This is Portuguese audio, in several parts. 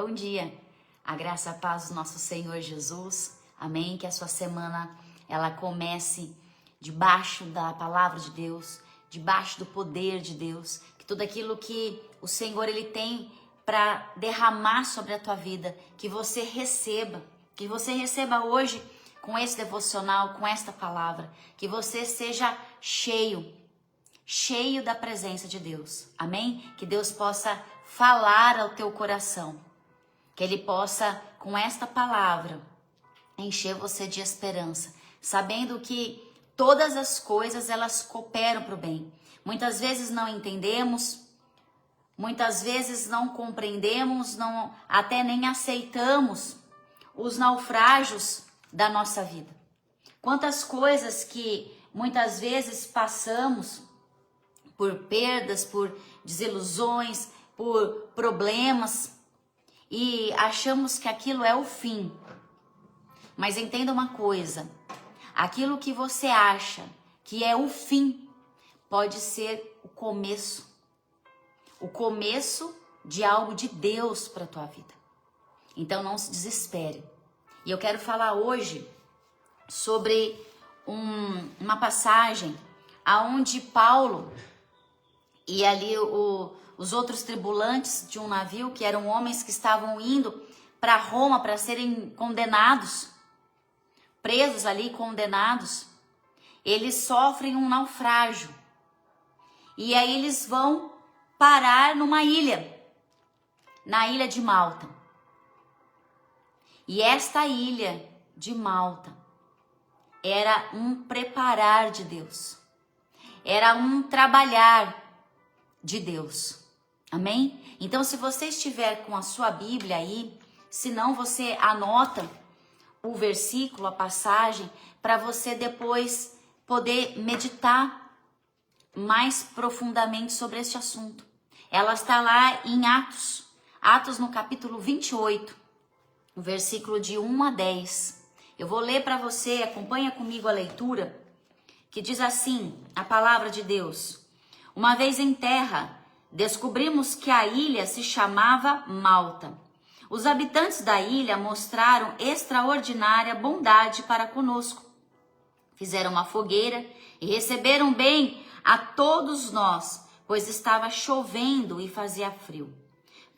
Bom dia, a graça e a paz do nosso Senhor Jesus, amém? Que a sua semana, ela comece debaixo da palavra de Deus, debaixo do poder de Deus, que tudo aquilo que o Senhor, Ele tem para derramar sobre a tua vida, que você receba hoje com esse devocional, com esta palavra, que você seja cheio da presença de Deus, amém? Que Deus possa falar ao teu coração, que Ele possa, com esta palavra, encher você de esperança, sabendo que todas as coisas, elas cooperam para o bem. Muitas vezes não entendemos, muitas vezes não compreendemos, até nem aceitamos os naufrágios da nossa vida. Quantas coisas que muitas vezes passamos por perdas, por desilusões, por problemas e achamos que aquilo é o fim. Mas entenda uma coisa, aquilo que você acha que é o fim pode ser o começo de algo de Deus para a tua vida. Então não se desespere. E eu quero falar hoje sobre uma passagem aonde Paulo e ali os outros tripulantes de um navio, que eram homens que estavam indo para Roma para serem condenados, presos ali, condenados, eles sofrem um naufrágio. E aí eles vão parar numa ilha, na ilha de Malta. E esta ilha de Malta era um preparar de Deus, era um trabalhar de Deus, amém? Então, se você estiver com a sua Bíblia aí, se não, você anota o versículo, a passagem, para você depois poder meditar mais profundamente sobre este assunto. Ela está lá em Atos no capítulo 28, no versículo de 1 a 10. Eu vou ler para você, acompanha comigo a leitura, que diz assim, a palavra de Deus: Uma vez em terra, descobrimos que a ilha se chamava Malta. Os habitantes da ilha mostraram extraordinária bondade para conosco. Fizeram uma fogueira e receberam bem a todos nós, pois estava chovendo e fazia frio.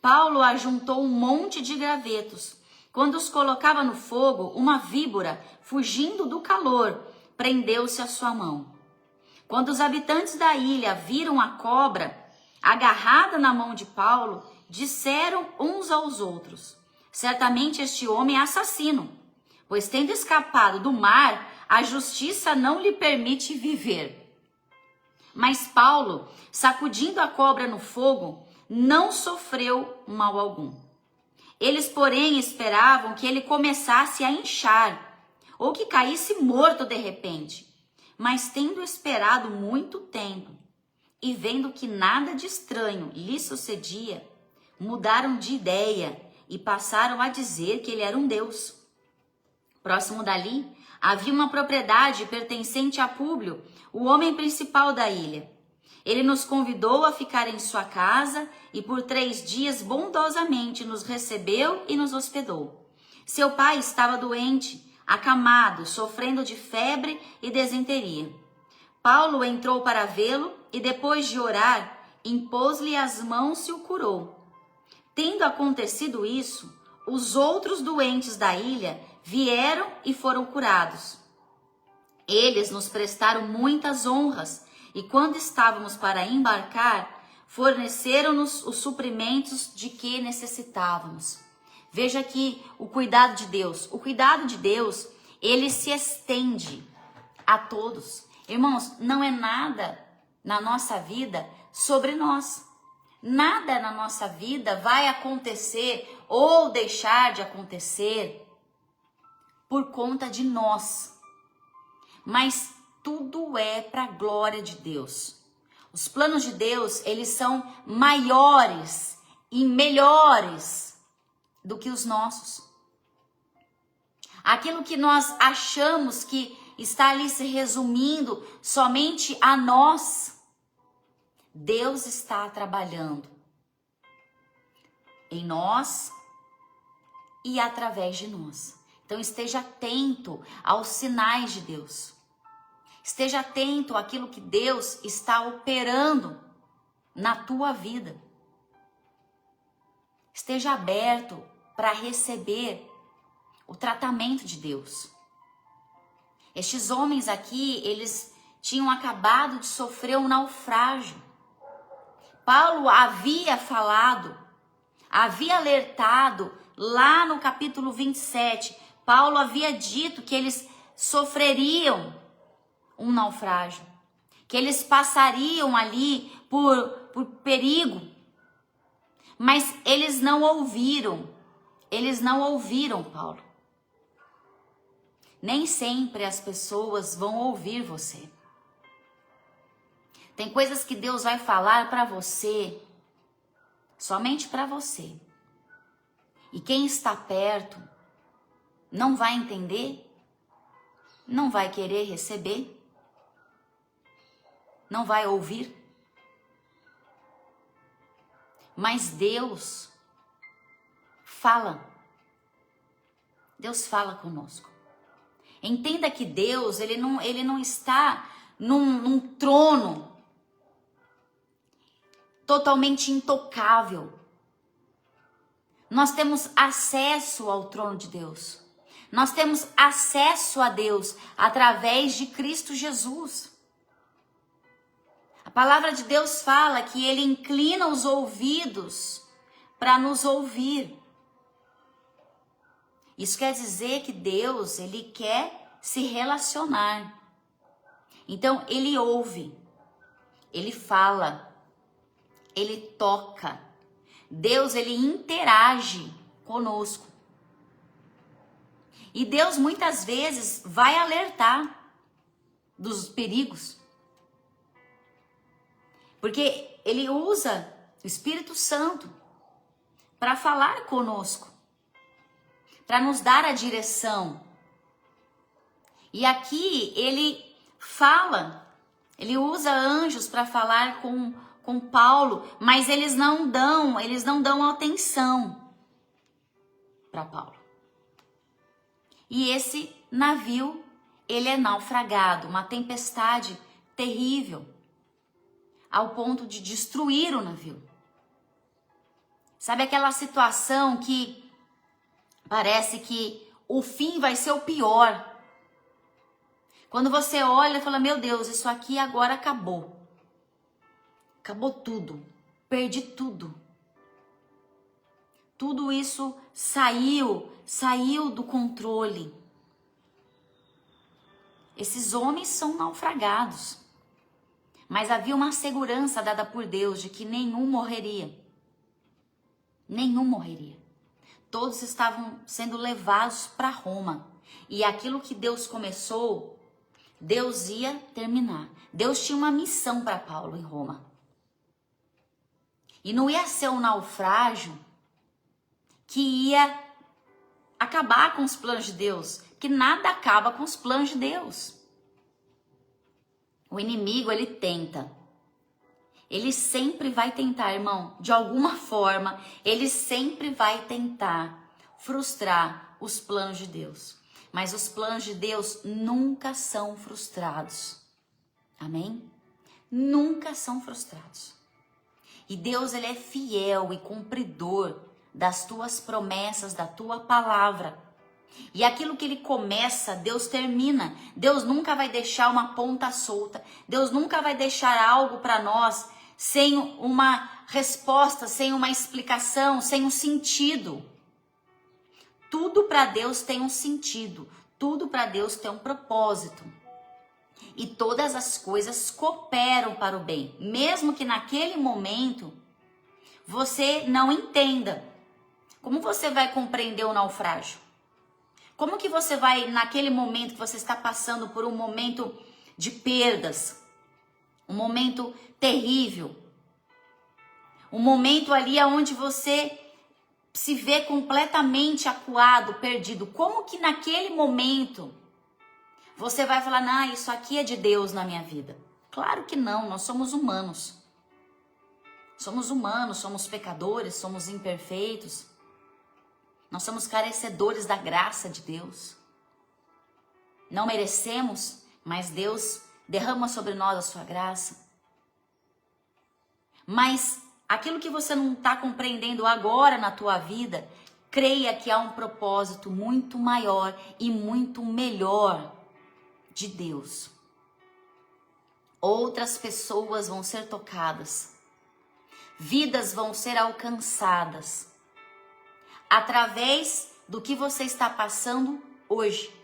Paulo ajuntou um monte de gravetos. Quando os colocava no fogo, uma víbora, fugindo do calor, prendeu-se à sua mão. Quando os habitantes da ilha viram a cobra agarrada na mão de Paulo, disseram uns aos outros: certamente este homem é assassino, pois tendo escapado do mar, a justiça não lhe permite viver. Mas Paulo, sacudindo a cobra no fogo, não sofreu mal algum. Eles, porém, esperavam que ele começasse a inchar, ou que caísse morto de repente. Mas tendo esperado muito tempo, e vendo que nada de estranho lhe sucedia, mudaram de ideia e passaram a dizer que ele era um deus. Próximo dali, havia uma propriedade pertencente a Públio, o homem principal da ilha. Ele nos convidou a ficar em sua casa e por 3 dias bondosamente nos recebeu e nos hospedou. Seu pai estava doente, acamado, sofrendo de febre e desenteria. Paulo entrou para vê-lo e depois de orar, impôs-lhe as mãos e o curou. Tendo acontecido isso, os outros doentes da ilha vieram e foram curados. Eles nos prestaram muitas honras e quando estávamos para embarcar, forneceram-nos os suprimentos de que necessitávamos. Veja aqui o cuidado de Deus. O cuidado de Deus, ele se estende a todos. Irmãos, não é nada na nossa vida sobre nós. Nada na nossa vida vai acontecer ou deixar de acontecer por conta de nós. Mas tudo é para a glória de Deus. Os planos de Deus, eles são maiores e melhores do que os nossos. Aquilo que nós achamos que está ali se resumindo somente a nós, Deus está trabalhando em nós e através de nós. Então esteja atento aos sinais de Deus. Esteja atento àquilo que Deus está operando na tua vida. Esteja aberto para receber o tratamento de Deus. Estes homens aqui, eles tinham acabado de sofrer um naufrágio. Paulo havia falado, havia alertado lá no capítulo 27. Paulo havia dito que eles sofreriam um naufrágio, que eles passariam ali por perigo. Mas eles não ouviram Paulo. Nem sempre as pessoas vão ouvir você. Tem coisas que Deus vai falar para você, somente para você. E quem está perto não vai entender, não vai querer receber, não vai ouvir. Mas Deus fala. Deus fala conosco. Entenda que Deus, ele não está num trono totalmente intocável. Nós temos acesso ao trono de Deus. Nós temos acesso a Deus através de Cristo Jesus. A palavra de Deus fala que Ele inclina os ouvidos para nos ouvir. Isso quer dizer que Deus, Ele quer se relacionar. Então, Ele ouve, Ele fala, Ele toca. Deus, Ele interage conosco. E Deus, muitas vezes, vai alertar dos perigos. Porque Ele usa o Espírito Santo para falar conosco, para nos dar a direção. E aqui Ele fala, Ele usa anjos para falar com Paulo, mas eles não dão atenção para Paulo. E esse navio, ele é naufragado, uma tempestade terrível, ao ponto de destruir o navio. Sabe aquela situação que parece que o fim vai ser o pior? Quando você olha e fala, meu Deus, isso aqui agora acabou. Acabou tudo. Perdi tudo. Tudo isso saiu do controle. Esses homens são naufragados. Mas havia uma segurança dada por Deus de que nenhum morreria. Nenhum morreria. Todos estavam sendo levados para Roma. E aquilo que Deus começou, Deus ia terminar. Deus tinha uma missão para Paulo em Roma. E não ia ser um naufrágio que ia acabar com os planos de Deus. Que nada acaba com os planos de Deus. O inimigo, ele tenta. Ele sempre vai tentar, irmão. De alguma forma, ele sempre vai tentar frustrar os planos de Deus. Mas os planos de Deus nunca são frustrados. Amém? Nunca são frustrados. E Deus, ele é fiel e cumpridor das tuas promessas, da tua palavra. E aquilo que ele começa, Deus termina. Deus nunca vai deixar uma ponta solta. Deus nunca vai deixar algo para nós sem uma resposta, sem uma explicação, sem um sentido. Tudo para Deus tem um sentido. Tudo para Deus tem um propósito. E todas as coisas cooperam para o bem. Mesmo que naquele momento você não entenda. Como você vai compreender o naufrágio? Como que você vai, naquele momento que você está passando por um momento de perdas, um momento terrível, um momento ali onde você se vê completamente acuado, perdido, como que naquele momento você vai falar, não, isso aqui é de Deus na minha vida? Claro que não, nós somos humanos. Somos humanos, somos pecadores, somos imperfeitos. Nós somos carecedores da graça de Deus. Não merecemos, mas Deus derrama sobre nós a sua graça. Mas aquilo que você não está compreendendo agora na tua vida, creia que há um propósito muito maior e muito melhor de Deus. Outras pessoas vão ser tocadas. Vidas vão ser alcançadas através do que você está passando hoje.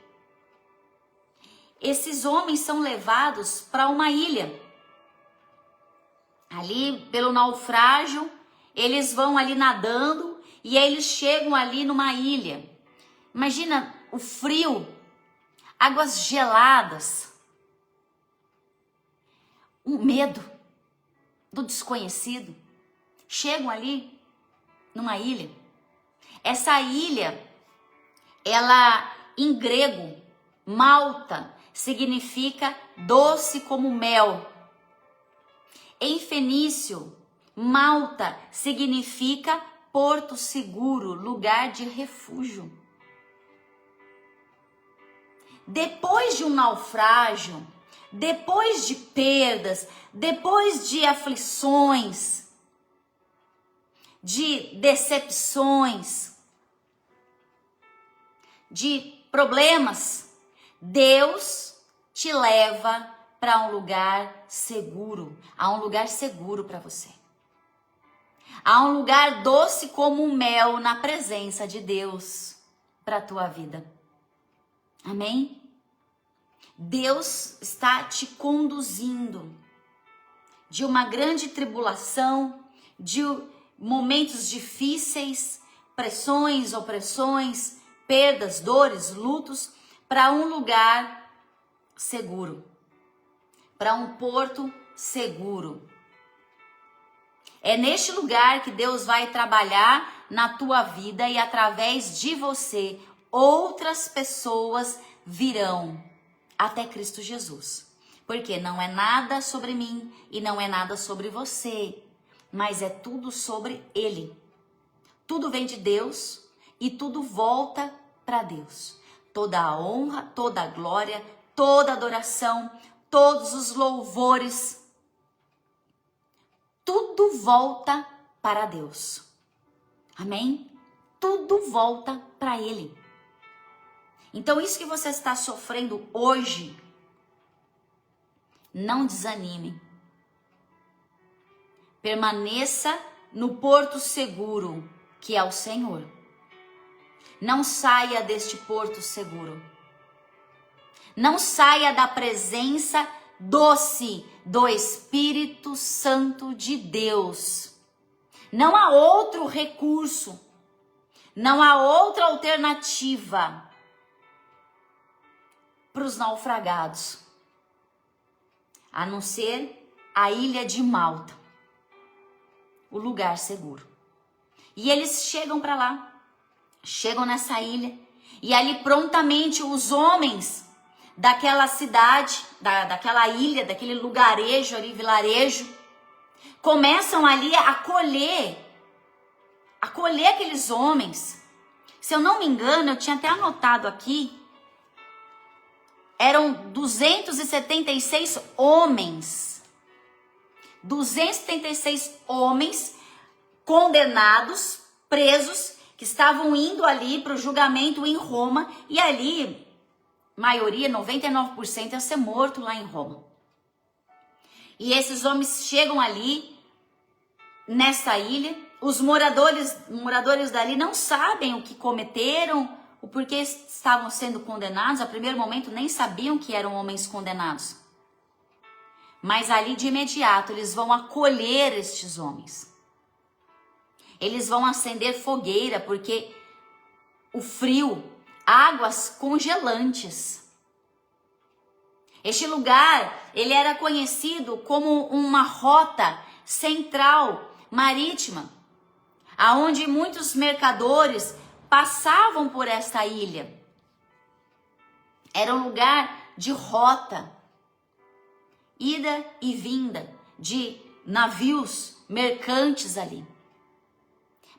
Esses homens são levados para uma ilha. Ali, pelo naufrágio, eles vão ali nadando e aí eles chegam ali numa ilha. Imagina o frio, águas geladas, o medo do desconhecido. Chegam ali numa ilha. Essa ilha, ela em grego, Malta, significa doce como mel. Em fenício, Malta significa porto seguro, lugar de refúgio. Depois de um naufrágio, depois de perdas, depois de aflições, de decepções, de problemas, Deus te leva para um lugar seguro. Há um lugar seguro para você. Há um lugar doce como um mel na presença de Deus para a tua vida. Amém? Deus está te conduzindo de uma grande tribulação, de momentos difíceis, pressões, opressões, perdas, dores, lutos, para um lugar seguro, para um porto seguro. É neste lugar que Deus vai trabalhar na tua vida e através de você, outras pessoas virão até Cristo Jesus. Porque não é nada sobre mim e não é nada sobre você, mas é tudo sobre Ele. Tudo vem de Deus e tudo volta para Deus. Toda a honra, toda a glória, toda a adoração, todos os louvores, tudo volta para Deus. Amém? Tudo volta para Ele. Então isso que você está sofrendo hoje, não desanime. Permaneça no porto seguro, que é o Senhor. Não saia deste porto seguro. Não saia da presença doce do Espírito Santo de Deus. Não há outro recurso. Não há outra alternativa para os naufragados, a não ser a ilha de Malta, o lugar seguro. E eles chegam para lá, chegam nessa ilha, e ali prontamente os homens daquela cidade, daquela ilha, daquele lugarejo ali, vilarejo, começam ali a acolher aqueles homens. Se eu não me engano, eu tinha até anotado aqui, eram 276 homens. 276 homens condenados, presos, que estavam indo ali para o julgamento em Roma. E ali, maioria, 99% ia ser morto lá em Roma. E esses homens chegam ali, nessa ilha. Os moradores dali não sabem o que cometeram, o porquê estavam sendo condenados. A primeiro momento nem sabiam que eram homens condenados. Mas ali de imediato eles vão acolher estes homens. Eles vão acender fogueira, porque o frio, águas congelantes. Este lugar, ele era conhecido como uma rota central marítima, aonde muitos mercadores passavam por esta ilha. Era um lugar de rota, ida e vinda de navios mercantes ali.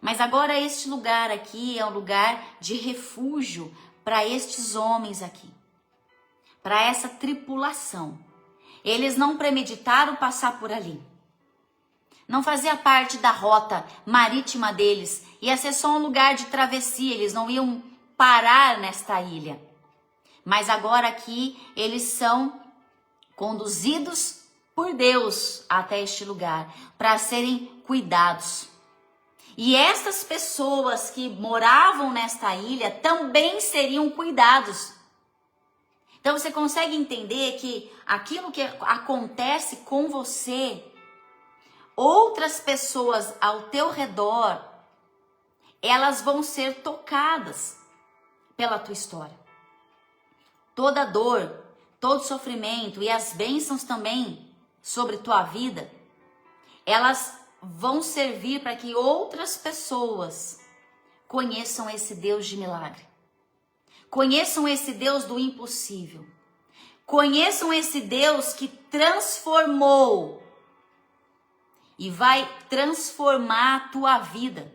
Mas agora este lugar aqui é um lugar de refúgio para estes homens aqui, para essa tripulação. Eles não premeditaram passar por ali. Não fazia parte da rota marítima deles. Ia ser só um lugar de travessia. Eles não iam parar nesta ilha. Mas agora aqui eles são conduzidos por Deus até este lugar para serem cuidados. E essas pessoas que moravam nesta ilha também seriam cuidados. Então você consegue entender que aquilo que acontece com você, outras pessoas ao teu redor, elas vão ser tocadas pela tua história. Toda dor, todo sofrimento e as bênçãos também sobre tua vida, elas vão servir para que outras pessoas conheçam esse Deus de milagre. Conheçam esse Deus do impossível. Conheçam esse Deus que transformou e vai transformar a tua vida.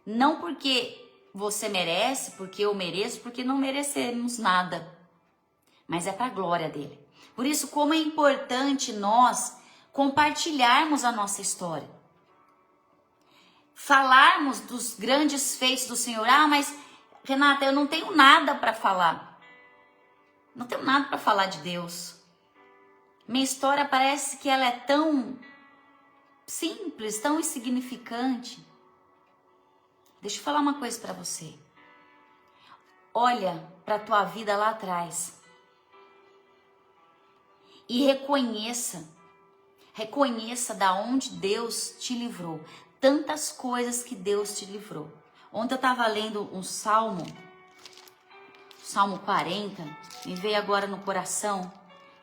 Não porque você merece, porque eu mereço, porque não merecemos nada. Mas é para a glória dele. Por isso, como é importante nós compartilharmos a nossa história. Falarmos dos grandes feitos do Senhor. Ah, mas Renata, eu não tenho nada para falar. Não tenho nada para falar de Deus. Minha história parece que ela é tão simples, tão insignificante. Deixa eu falar uma coisa para você. Olha para a tua vida lá atrás. E reconheça da onde Deus te livrou. Tantas coisas que Deus te livrou. Ontem eu estava lendo um Salmo 40, me veio agora no coração.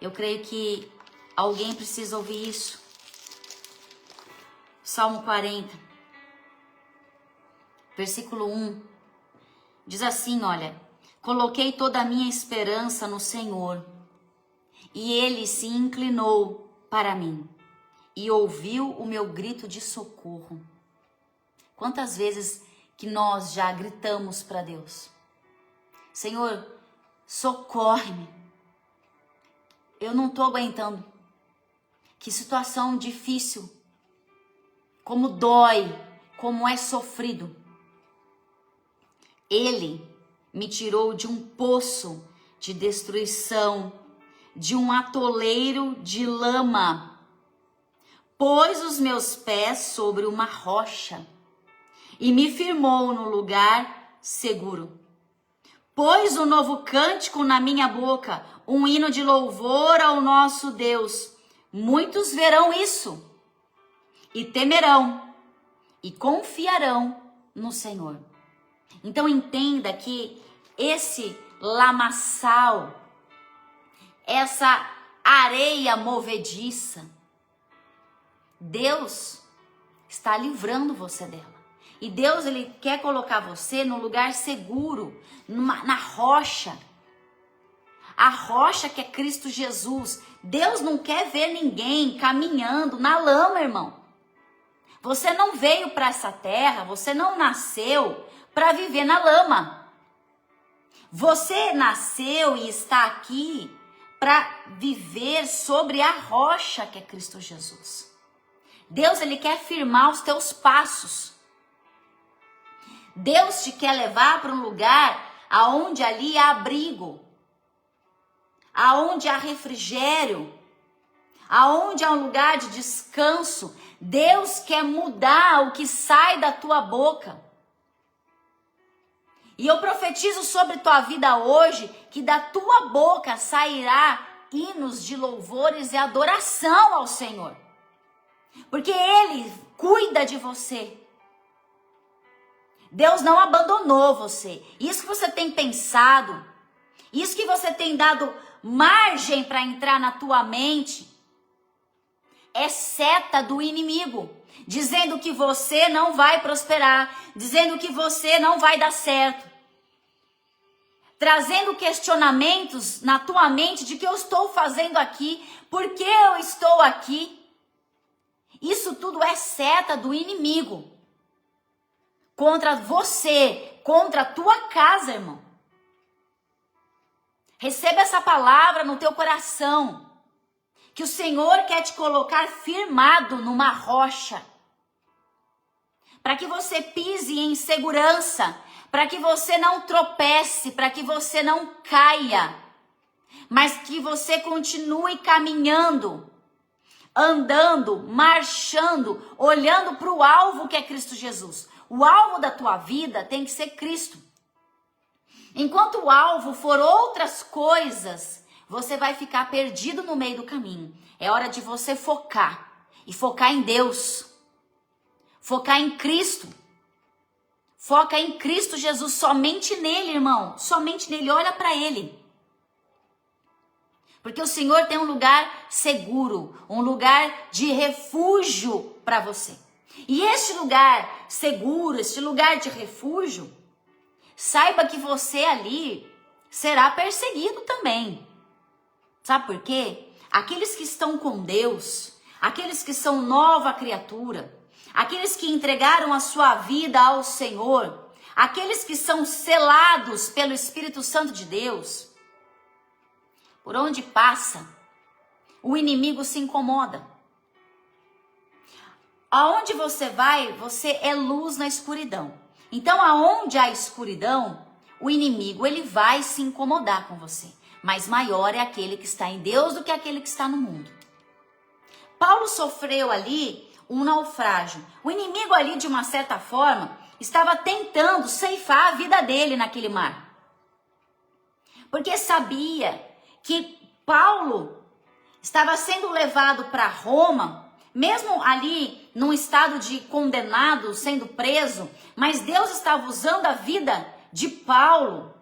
Eu creio que alguém precisa ouvir isso. Salmo 40, versículo 1, diz assim, olha: coloquei toda a minha esperança no Senhor, e Ele se inclinou para mim, e ouviu o meu grito de socorro. Quantas vezes que nós já gritamos para Deus: Senhor, socorre-me. Eu não estou aguentando. Que situação difícil. Como dói, como é sofrido. Ele me tirou de um poço de destruição, de um atoleiro de lama. Pôs os meus pés sobre uma rocha e me firmou no lugar seguro. Pôs um novo cântico na minha boca, um hino de louvor ao nosso Deus. Muitos verão isso e temerão e confiarão no Senhor. Então entenda que esse lamaçal, essa areia movediça, Deus está livrando você dela. E Deus, Ele quer colocar você no lugar seguro, na rocha. A rocha que é Cristo Jesus. Deus não quer ver ninguém caminhando na lama, irmão. Você não veio para essa terra, você não nasceu para viver na lama. Você nasceu e está aqui para viver sobre a rocha que é Cristo Jesus. Deus, Ele quer firmar os teus passos. Deus te quer levar para um lugar aonde ali há abrigo, aonde há refrigério, aonde há um lugar de descanso. Deus quer mudar o que sai da tua boca. E eu profetizo sobre tua vida hoje que da tua boca sairá hinos de louvores e adoração ao Senhor. Porque Ele cuida de você. Deus não abandonou você. Isso que você tem pensado, isso que você tem dado margem para entrar na tua mente, é seta do inimigo, dizendo que você não vai prosperar, dizendo que você não vai dar certo, trazendo questionamentos na tua mente de que eu estou fazendo aqui, por que eu estou aqui. Isso tudo é seta do inimigo. contra você, contra a tua casa, irmão. Receba essa palavra no teu coração, que o Senhor quer te colocar firmado numa rocha, para que você pise em segurança, para que você não tropece, para que você não caia, mas que você continue caminhando, andando, marchando, olhando para o alvo que é Cristo Jesus. O alvo da tua vida tem que ser Cristo. Enquanto o alvo for outras coisas, você vai ficar perdido no meio do caminho. É hora de você focar, e focar em Deus. Focar em Cristo. Foca em Cristo Jesus, somente nele, irmão. Somente nele, olha para ele. Porque o Senhor tem um lugar seguro, um lugar de refúgio para você. E este lugar seguro, este lugar de refúgio, saiba que você ali será perseguido também. Sabe por quê? Aqueles que estão com Deus, aqueles que são nova criatura, aqueles que entregaram a sua vida ao Senhor, aqueles que são selados pelo Espírito Santo de Deus, por onde passa, o inimigo se incomoda. Aonde você vai, você é luz na escuridão. Então, aonde há escuridão, o inimigo ele vai se incomodar com você. Mas maior é aquele que está em Deus do que aquele que está no mundo. Paulo sofreu ali um naufrágio. O inimigo ali, de uma certa forma, estava tentando ceifar a vida dele naquele mar. Porque sabia que Paulo estava sendo levado para Roma, mesmo ali num estado de condenado, sendo preso, mas Deus estava usando a vida de Paulo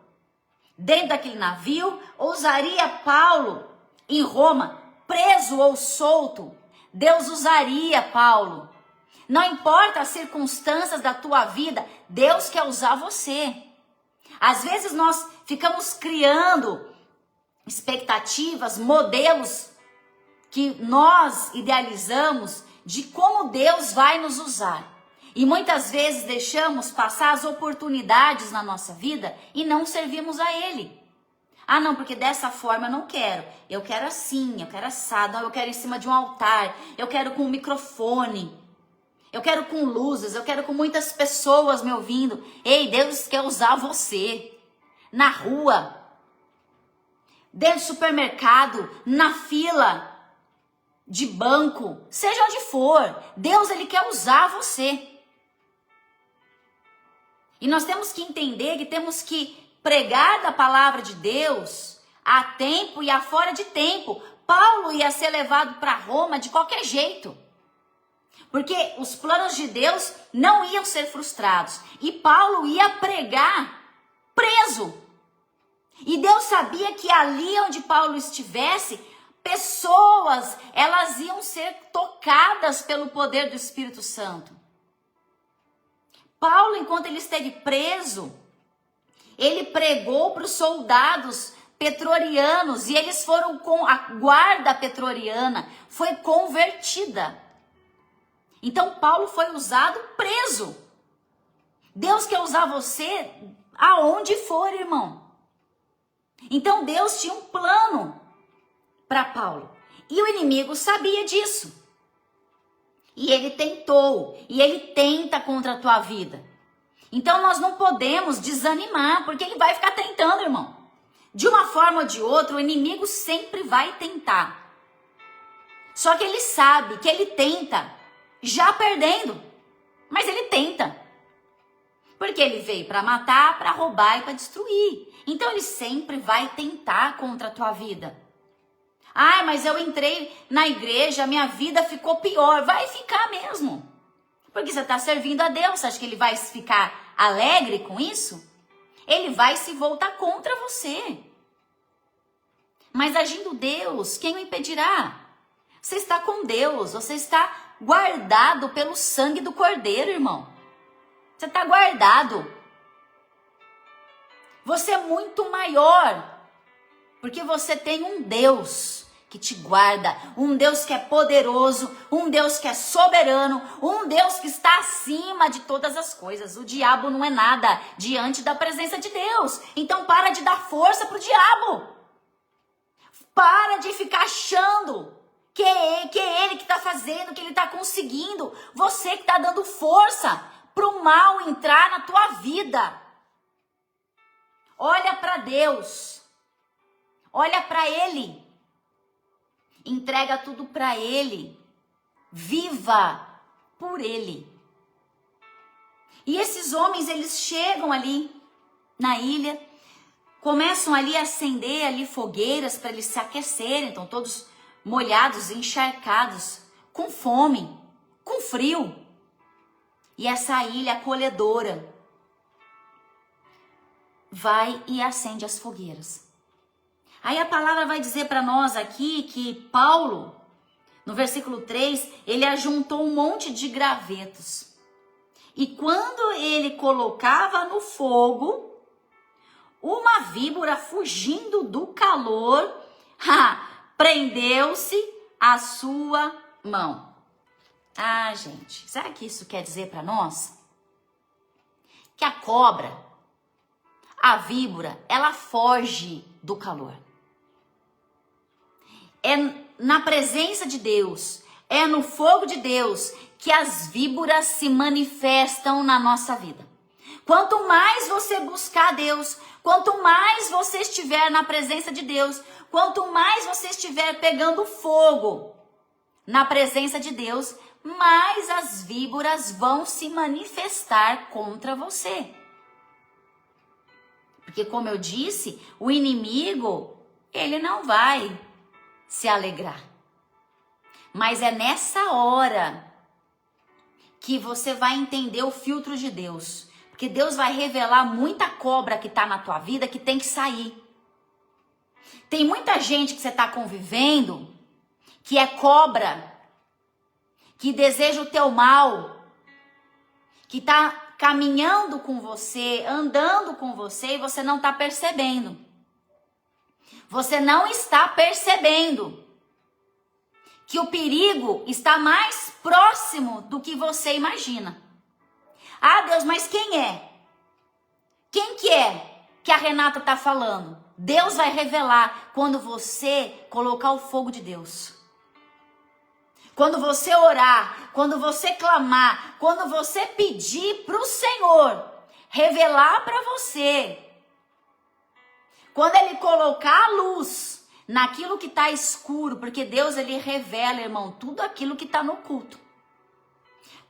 dentro daquele navio, usaria Paulo em Roma, preso ou solto. Deus usaria Paulo. Não importa as circunstâncias da tua vida, Deus quer usar você. Às vezes nós ficamos criando expectativas, modelos que nós idealizamos de como Deus vai nos usar. E muitas vezes deixamos passar as oportunidades na nossa vida e não servimos a Ele. Ah, não, porque dessa forma eu não quero. Eu quero assim, eu quero assado, não, eu quero em cima de um altar, eu quero com um microfone, eu quero com luzes, eu quero com muitas pessoas me ouvindo. Ei, Deus quer usar você na rua, dentro do supermercado, na fila de banco, seja onde for. Deus, ele quer usar você. E nós temos que entender que temos que pregar da palavra de Deus a tempo e a fora de tempo. Paulo ia ser levado para Roma de qualquer jeito, porque os planos de Deus não iam ser frustrados. E Paulo ia pregar preso. E Deus sabia que ali onde Paulo estivesse, pessoas, elas iam ser tocadas pelo poder do Espírito Santo. Paulo, enquanto ele esteve preso, ele pregou para os soldados pretorianos e eles foram com a guarda pretoriana, foi convertida. Então Paulo foi usado preso. Deus quer usar você aonde for, irmão. Então Deus tinha um plano para Paulo. E o inimigo sabia disso. E ele tentou, e ele tenta contra a tua vida. Então nós não podemos desanimar, porque ele vai ficar tentando, irmão. De uma forma ou de outra, o inimigo sempre vai tentar. Só que ele sabe que ele tenta, já perdendo. Mas ele tenta. Porque ele veio para matar, para roubar e para destruir. Então ele sempre vai tentar contra a tua vida. Ah, mas eu entrei na igreja, minha vida ficou pior. Vai ficar mesmo. Porque você está servindo a Deus. Você acha que ele vai ficar alegre com isso? Ele vai se voltar contra você. Mas agindo Deus, quem o impedirá? Você está com Deus. Você está guardado pelo sangue do Cordeiro, irmão. Você está guardado. Você é muito maior. Porque você tem um Deus que te guarda, um Deus que é poderoso, um Deus que é soberano, um Deus que está acima de todas as coisas. O diabo não é nada diante da presença de Deus. Então para de dar força pro diabo. Para de ficar achando que é ele que está fazendo, que ele está conseguindo. Você que está dando força pro mal entrar na tua vida. Olha para Deus. Olha para Ele. Entrega tudo para Ele. Viva por Ele. E esses homens, eles chegam ali na ilha, começam ali a acender ali fogueiras para eles se aquecerem. Estão todos molhados, encharcados, com fome, com frio. E essa ilha acolhedora vai e acende as fogueiras. Aí a palavra vai dizer para nós aqui que Paulo, no versículo 3, ele ajuntou um monte de gravetos. E quando ele colocava no fogo, uma víbora fugindo do calor, prendeu-se à sua mão. Ah, gente, será que isso quer dizer para nós? Que a cobra, a víbora, ela foge do calor. É na presença de Deus, é no fogo de Deus que as víboras se manifestam na nossa vida. Quanto mais você buscar Deus, quanto mais você estiver na presença de Deus, quanto mais você estiver pegando fogo na presença de Deus, mais as víboras vão se manifestar contra você. Porque, como eu disse, o inimigo, ele não vai se alegrar. Mas é nessa hora que você vai entender o filtro de Deus. Porque Deus vai revelar muita cobra que está na tua vida que tem que sair. Tem muita gente que você está convivendo que é cobra, que deseja o teu mal, que está caminhando com você, andando com você e você não está percebendo. Você não está percebendo que o perigo está mais próximo do que você imagina. Ah, Deus, mas quem é? Quem que é que a Renata está falando? Deus vai revelar quando você colocar o fogo de Deus. Quando você orar, quando você clamar, quando você pedir para o Senhor revelar para você. Quando Ele colocar a luz naquilo que está escuro, porque Deus, Ele revela, irmão, tudo aquilo que está no oculto.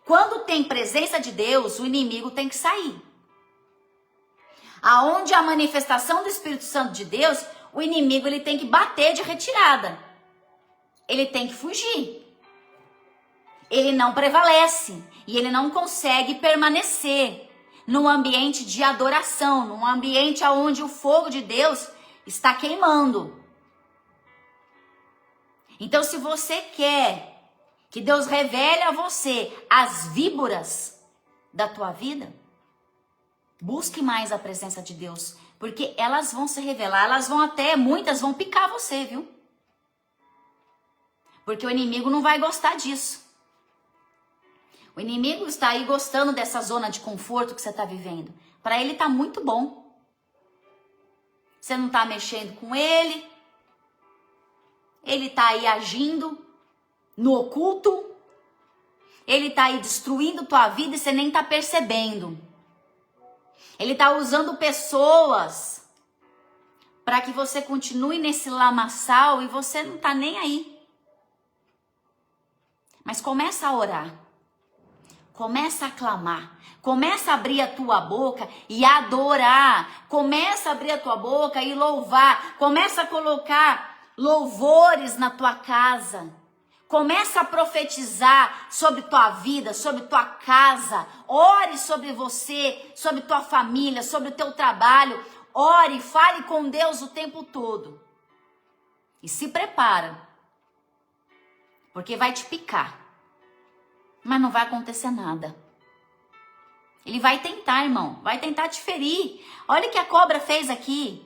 Quando tem presença de Deus, o inimigo tem que sair. Aonde a manifestação do Espírito Santo de Deus, o inimigo ele tem que bater de retirada. Ele tem que fugir. Ele não prevalece e ele não consegue permanecer num ambiente de adoração, num ambiente onde o fogo de Deus está queimando. Então, se você quer que Deus revele a você as víboras da tua vida, busque mais a presença de Deus, porque elas vão se revelar, elas vão muitas vão picar você, viu? Porque o inimigo não vai gostar disso. O inimigo está aí gostando dessa zona de conforto que você está vivendo. Para ele está muito bom. Você não está mexendo com ele. Ele está aí agindo no oculto. Ele está aí destruindo tua vida e você nem está percebendo. Ele está usando pessoas para que você continue nesse lamaçal e você não está nem aí. Mas começa a orar. Começa a clamar, começa a abrir a tua boca e adorar, começa a abrir a tua boca e louvar, começa a colocar louvores na tua casa, começa a profetizar sobre tua vida, sobre tua casa, ore sobre você, sobre tua família, sobre o teu trabalho, ore, fale com Deus o tempo todo e se prepara, porque vai te picar. Mas não vai acontecer nada. Ele vai tentar, irmão. Vai tentar te ferir. Olha o que a cobra fez aqui.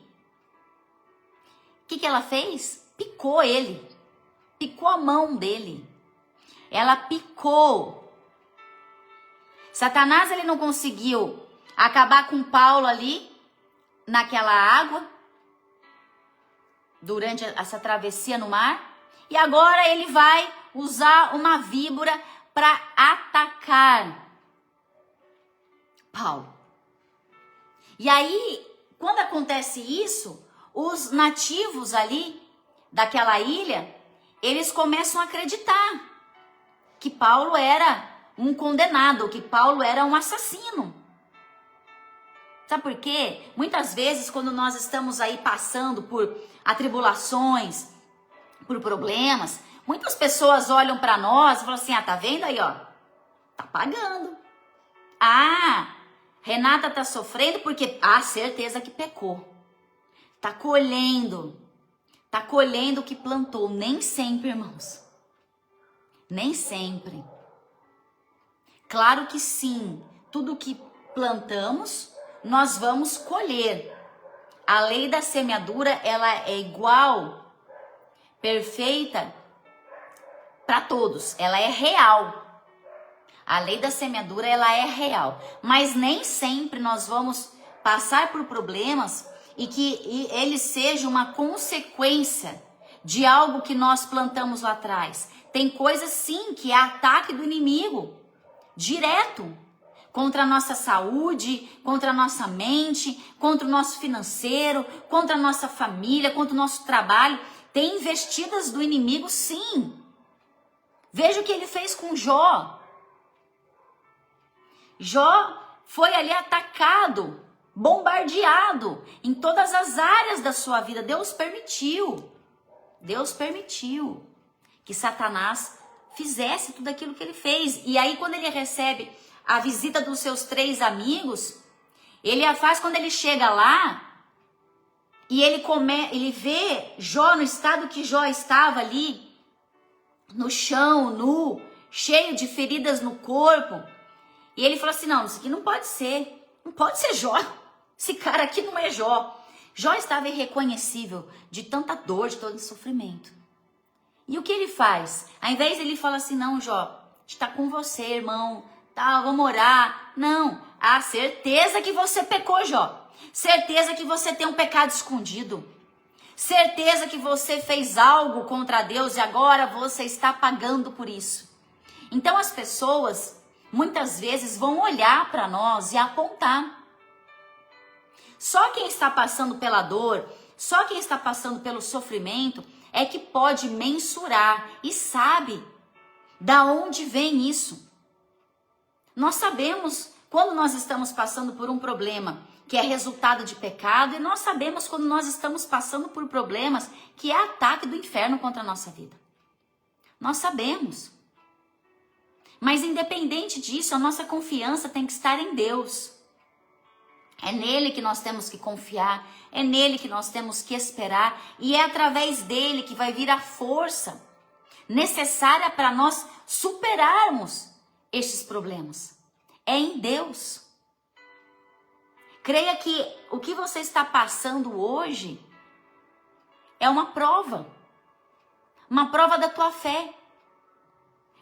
O que ela fez? Picou ele. picou a mão dele. Ela picou. Satanás, ele não conseguiu acabar com Paulo ali, naquela água, durante essa travessia no mar. E agora ele vai usar uma víbora para atacar Paulo. E aí, quando acontece isso, os nativos ali daquela ilha, eles começam a acreditar que Paulo era um condenado, que Paulo era um assassino. Sabe por quê? Muitas vezes, quando nós estamos aí passando por atribulações, por problemas, muitas pessoas olham para nós e falam assim, tá vendo aí, ó? Tá pagando. Renata tá sofrendo porque, certeza que pecou. Tá colhendo o que plantou. Nem sempre, irmãos. Nem sempre. Claro que sim, tudo que plantamos, nós vamos colher. A lei da semeadura, ela é igual, perfeita para todos. Ela é real. A lei da semeadura, ela é real. Mas nem sempre nós vamos passar por problemas e que eles sejam uma consequência de algo que nós plantamos lá atrás. Tem coisas sim que é ataque do inimigo, direto, contra a nossa saúde, contra a nossa mente, contra o nosso financeiro, contra a nossa família, contra o nosso trabalho. Tem investidas do inimigo, sim. Veja o que ele fez com Jó. Jó foi ali atacado, bombardeado em todas as áreas da sua vida. Deus permitiu que Satanás fizesse tudo aquilo que ele fez. E aí, quando ele recebe a visita dos seus 3 amigos, ele a faz quando ele chega lá e ele vê Jó no estado que Jó estava ali, no chão, nu, cheio de feridas no corpo. E ele fala assim, não, isso aqui não pode ser Jó. Esse cara aqui não é Jó. Jó estava irreconhecível de tanta dor, de todo sofrimento. E o que ele faz? Ao invés de ele falar assim, não, Jó, a gente tá com você, irmão, tá, vamos orar. Não, certeza que você pecou, Jó. Certeza que você tem um pecado escondido. Certeza que você fez algo contra Deus e agora você está pagando por isso. Então as pessoas muitas vezes vão olhar para nós e apontar. Só quem está passando pela dor, só quem está passando pelo sofrimento é que pode mensurar e sabe da onde vem isso. Nós sabemos quando nós estamos passando por um problema que é resultado de pecado, e nós sabemos quando nós estamos passando por problemas que é ataque do inferno contra a nossa vida. Nós sabemos. Mas independente disso, a nossa confiança tem que estar em Deus. É nele que nós temos que confiar, é nele que nós temos que esperar, e é através dele que vai vir a força necessária para nós superarmos estes problemas. É em Deus. Creia que o que você está passando hoje é uma prova da tua fé.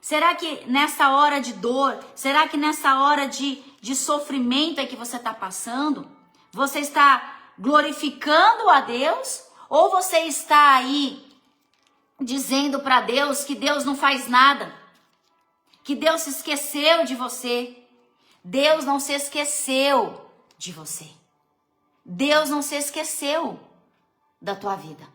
Será que nessa hora de dor, será que nessa hora de sofrimento que você está passando, você está glorificando a Deus? Ou você está aí dizendo para Deus que Deus não faz nada? Que Deus se esqueceu de você? Deus não se esqueceu de você. Deus não se esqueceu da tua vida.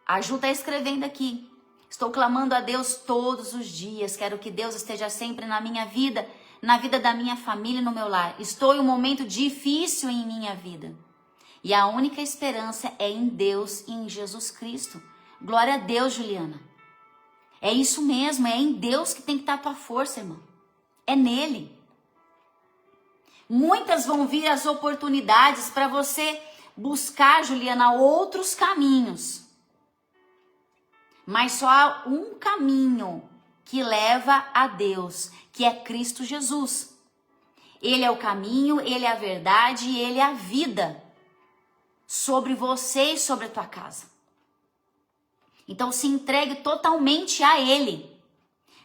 A Ju está escrevendo aqui. Estou clamando a Deus todos os dias. Quero que Deus esteja sempre na minha vida, na vida da minha família e no meu lar. Estou em um momento difícil em minha vida. E a única esperança é em Deus e em Jesus Cristo. Glória a Deus, Juliana. É isso mesmo, é em Deus que tem que estar a tua força, irmão. É nele. Muitas vão vir as oportunidades para você buscar, Juliana, outros caminhos. Mas só há um caminho que leva a Deus, que é Cristo Jesus. Ele é o caminho, ele é a verdade e ele é a vida sobre você e sobre a tua casa. Então se entregue totalmente a Ele.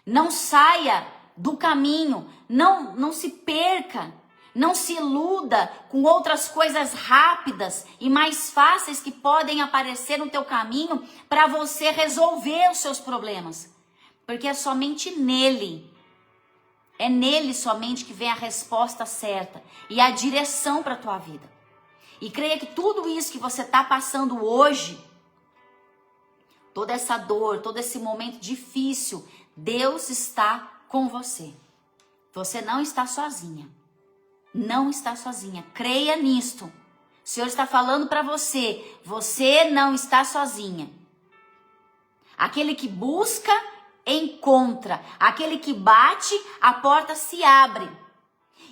Não saia do caminho, não se perca, não se iluda com outras coisas rápidas e mais fáceis que podem aparecer no teu caminho para você resolver os seus problemas. Porque é somente nele, é nele somente que vem a resposta certa e a direção para a tua vida. E creia que tudo isso que você está passando hoje, toda essa dor, todo esse momento difícil, Deus está com você. Você não está sozinha. Não está sozinha. Creia nisto. O Senhor está falando para você. Você não está sozinha. Aquele que busca, encontra. Aquele que bate, a porta se abre.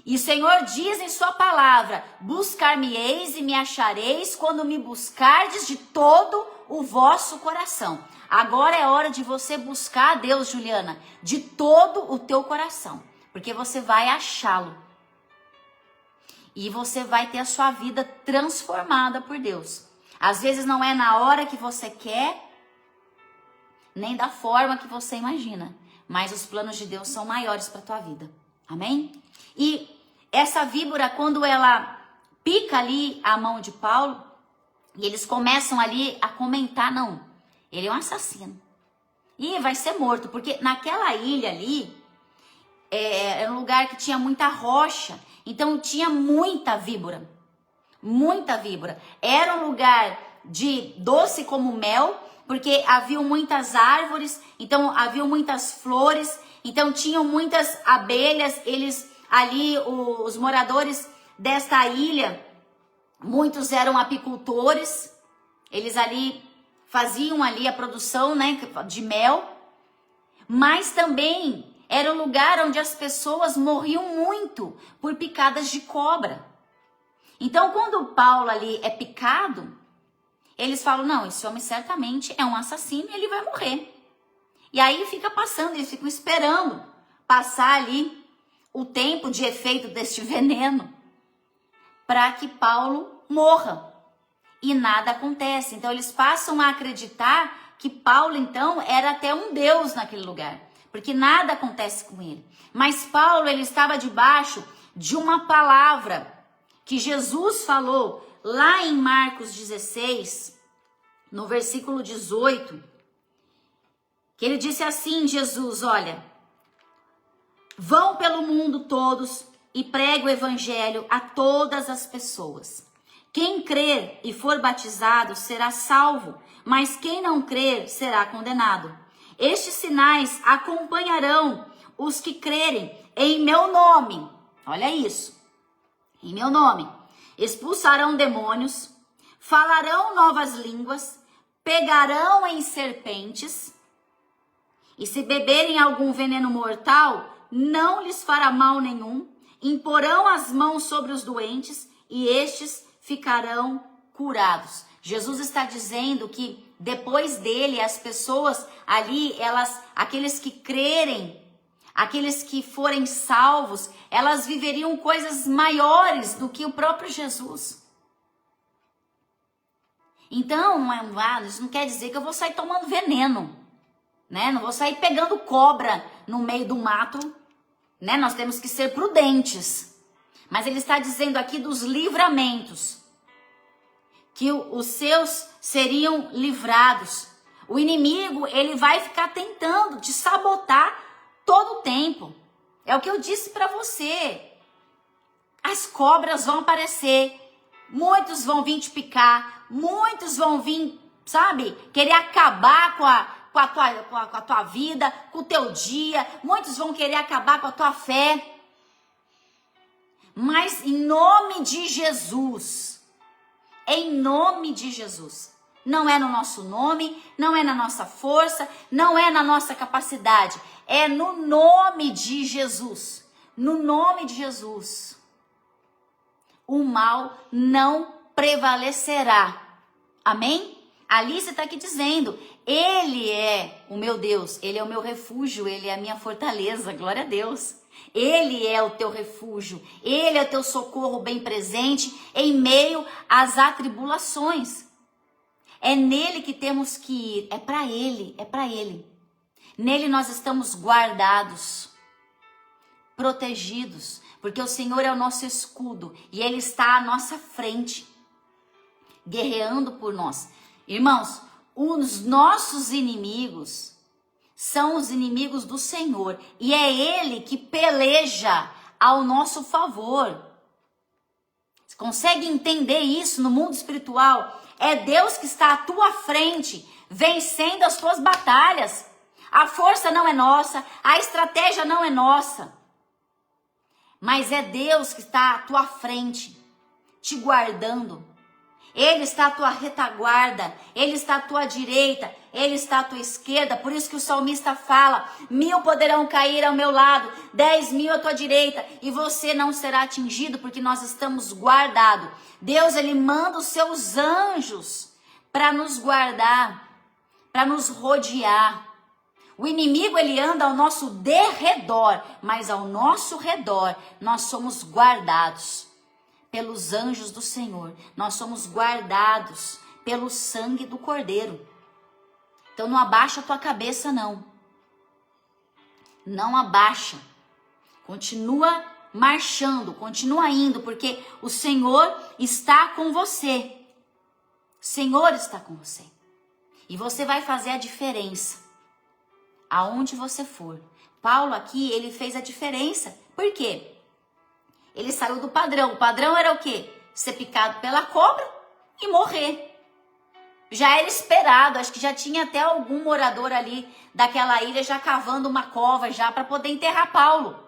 E o Senhor diz em sua palavra: buscar-me-eis e me achareis quando me buscardes de todo o vosso coração. Agora é hora de você buscar a Deus, Juliana, de todo o teu coração, porque você vai achá-lo. E você vai ter a sua vida transformada por Deus. Às vezes não é na hora que você quer, nem da forma que você imagina, mas os planos de Deus são maiores para a tua vida. Amém? E essa víbora, quando ela pica ali a mão de Paulo, e eles começam ali a comentar, não, ele é um assassino. E vai ser morto, porque naquela ilha ali, era um lugar que tinha muita rocha, então tinha muita víbora. Muita víbora. Era um lugar de doce como mel, porque haviam muitas árvores, então haviam muitas flores, então tinham muitas abelhas. Eles ali, os moradores desta ilha, muitos eram apicultores, eles ali faziam ali a produção, né, de mel, mas também era um lugar onde as pessoas morriam muito por picadas de cobra. Então, quando o Paulo ali é picado, eles falam, não, esse homem certamente é um assassino e ele vai morrer. E aí fica passando, eles ficam esperando passar ali o tempo de efeito deste veneno para que Paulo morra. E nada acontece. Então eles passam a acreditar que Paulo então era até um deus naquele lugar, porque nada acontece com ele. Mas Paulo, ele estava debaixo de uma palavra que Jesus falou lá em Marcos 16, no versículo 18, que ele disse assim, Jesus, olha, vão pelo mundo todos e pregue o evangelho a todas as pessoas. Quem crer e for batizado será salvo, mas quem não crer será condenado. Estes sinais acompanharão os que crerem em meu nome. Olha isso. Em meu nome. Expulsarão demônios, falarão novas línguas, pegarão em serpentes, e se beberem algum veneno mortal, não lhes fará mal nenhum. Imporão as mãos sobre os doentes e estes ficarão curados. Jesus está dizendo que depois dele, as pessoas ali, aqueles que crerem, aqueles que forem salvos, elas viveriam coisas maiores do que o próprio Jesus. Então, isso não quer dizer que eu vou sair tomando veneno, né? Não vou sair pegando cobra no meio do mato, né? Nós temos que ser prudentes. Mas ele está dizendo aqui dos livramentos, que os seus seriam livrados. O inimigo, ele vai ficar tentando te sabotar todo o tempo. É o que eu disse para você. As cobras vão aparecer, muitos vão vir te picar, muitos vão vir, sabe, querer acabar com a tua vida, com o teu dia, muitos vão querer acabar com a tua fé. Mas em nome de Jesus, não é no nosso nome, não é na nossa força, não é na nossa capacidade, é no nome de Jesus, no nome de Jesus, o mal não prevalecerá, amém? Alice está aqui dizendo, ele é o meu Deus, ele é o meu refúgio, ele é a minha fortaleza, glória a Deus. Ele é o teu refúgio, ele é o teu socorro bem presente em meio às atribulações. É nele que temos que ir, é para ele, é para ele. Nele nós estamos guardados, protegidos, porque o Senhor é o nosso escudo e ele está à nossa frente, guerreando por nós. Irmãos, os nossos inimigos são os inimigos do Senhor e é ele que peleja ao nosso favor. Você consegue entender isso no mundo espiritual? É Deus que está à tua frente, vencendo as tuas batalhas. A força não é nossa, a estratégia não é nossa. Mas é Deus que está à tua frente, te guardando. Ele está à tua retaguarda, ele está à tua direita, ele está à tua esquerda. Por isso que o salmista fala: 1000 poderão cair ao meu lado, 10.000 à tua direita, e você não será atingido, porque nós estamos guardados. Deus, ele manda os seus anjos para nos guardar, para nos rodear. O inimigo, ele anda ao nosso derredor, mas ao nosso redor nós somos guardados pelos anjos do Senhor. Nós somos guardados pelo sangue do Cordeiro. Então não abaixa a tua cabeça, não. Não abaixa. Continua marchando, continua indo, porque o Senhor está com você. O Senhor está com você. E você vai fazer a diferença aonde você for. Paulo aqui, ele fez a diferença. Por quê? Ele saiu do padrão. O padrão era o quê? Ser picado pela cobra e morrer. Já era esperado, acho que já tinha até algum morador ali daquela ilha já cavando uma cova já para poder enterrar Paulo.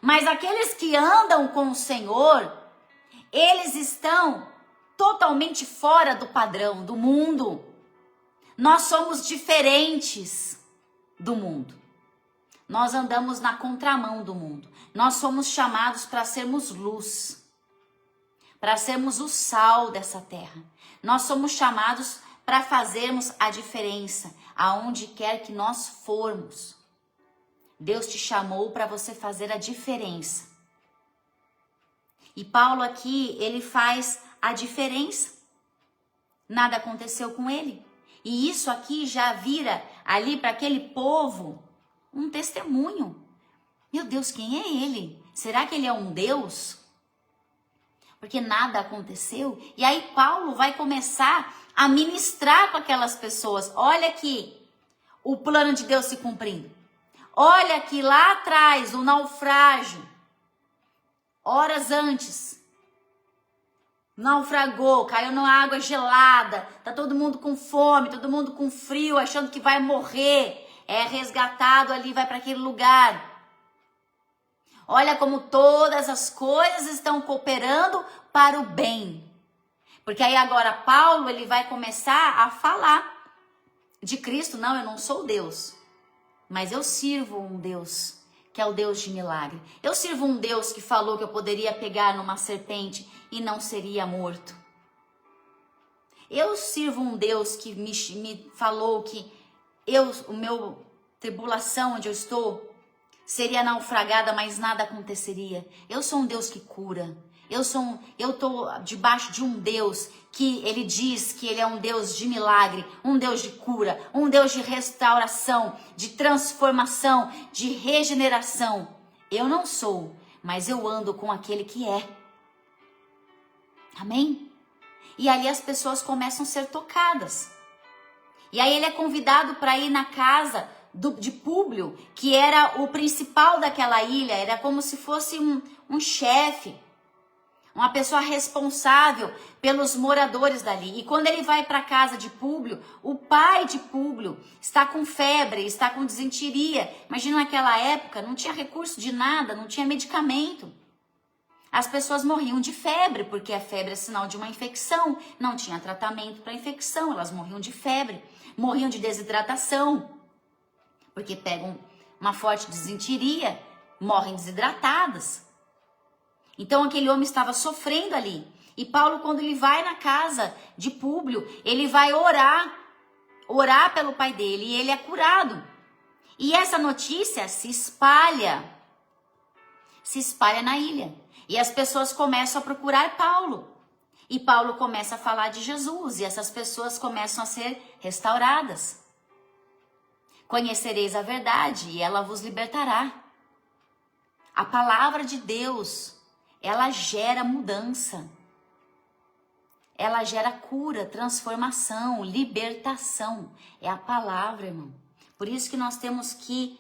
Mas aqueles que andam com o Senhor, eles estão totalmente fora do padrão, do mundo. Nós somos diferentes do mundo. Nós andamos na contramão do mundo. Nós somos chamados para sermos luz, para sermos o sal dessa terra. Nós somos chamados para fazermos a diferença aonde quer que nós formos. Deus te chamou para você fazer a diferença. E Paulo aqui, ele faz a diferença. Nada aconteceu com ele. E isso aqui já vira ali para aquele povo um testemunho. Meu Deus, quem é ele? Será que ele é um Deus? Porque nada aconteceu. E aí Paulo vai começar a ministrar com aquelas pessoas. Olha aqui o plano de Deus se cumprindo. Olha aqui lá atrás o naufrágio. Horas antes. Naufragou, caiu numa água gelada. Tá todo mundo com fome, todo mundo com frio, achando que vai morrer. É resgatado ali, vai para aquele lugar. Olha como todas as coisas estão cooperando para o bem. Porque aí agora Paulo, ele vai começar a falar de Cristo. Não, eu não sou Deus, mas eu sirvo um Deus que é o Deus de milagre. Eu sirvo um Deus que falou que eu poderia pegar numa serpente e não seria morto. Eu sirvo um Deus que me falou que o meu tribulação onde eu estou seria naufragada, mas nada aconteceria. Eu sou um Deus que cura. Eu estou debaixo de um Deus que ele diz que ele é um Deus de milagre, um Deus de cura, um Deus de restauração, de transformação, de regeneração. Eu não sou, mas eu ando com aquele que é. Amém? E ali as pessoas começam a ser tocadas. E aí ele é convidado para ir na casa de Públio, que era o principal daquela ilha, era como se fosse um chefe, uma pessoa responsável pelos moradores dali. E quando ele vai para a casa de Públio, o pai de Públio está com febre, está com disenteria. Imagina naquela época, não tinha recurso de nada, não tinha medicamento. As pessoas morriam de febre, porque a febre é sinal de uma infecção. Não tinha tratamento para infecção, elas morriam de febre. Morriam de desidratação, porque pegam uma forte disenteria, morrem desidratadas. Então aquele homem estava sofrendo ali. E Paulo, quando ele vai na casa de Públio, ele vai orar pelo pai dele, e ele é curado. E essa notícia se espalha na ilha. E as pessoas começam a procurar Paulo. E Paulo começa a falar de Jesus e essas pessoas começam a ser restauradas. Conhecereis a verdade e ela vos libertará. A palavra de Deus, ela gera mudança. Ela gera cura, transformação, libertação. É a palavra, irmão. Por isso que nós temos que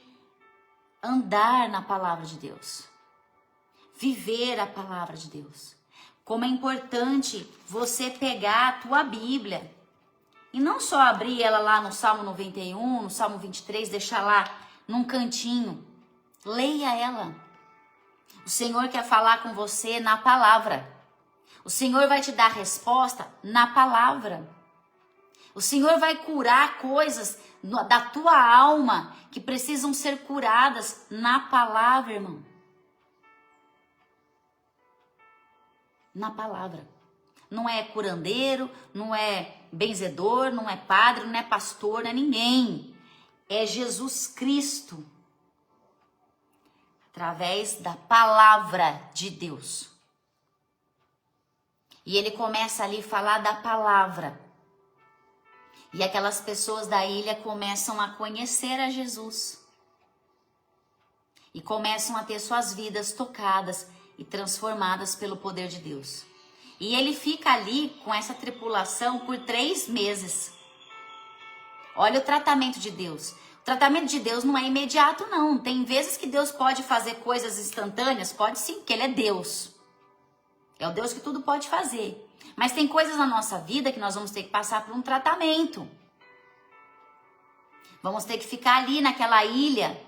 andar na palavra de Deus. Viver a palavra de Deus. Como é importante você pegar a tua Bíblia. E não só abrir ela lá no Salmo 91, no Salmo 23, deixar lá num cantinho. Leia ela. O Senhor quer falar com você na palavra. O Senhor vai te dar resposta na palavra. O Senhor vai curar coisas da tua alma que precisam ser curadas na palavra, irmão. Na palavra. Não é curandeiro, não é benzedor, não é padre, não é pastor, não é ninguém. É Jesus Cristo. Através da palavra de Deus. E ele começa ali a falar da palavra. E aquelas pessoas da ilha começam a conhecer a Jesus. E começam a ter suas vidas tocadas e transformadas pelo poder de Deus. E ele fica ali com essa tripulação por 3 meses. Olha o tratamento de Deus. O tratamento de Deus não é imediato, não. Tem vezes que Deus pode fazer coisas instantâneas, pode sim, porque ele é Deus. É o Deus que tudo pode fazer. Mas tem coisas na nossa vida que nós vamos ter que passar por um tratamento. Vamos ter que ficar ali naquela ilha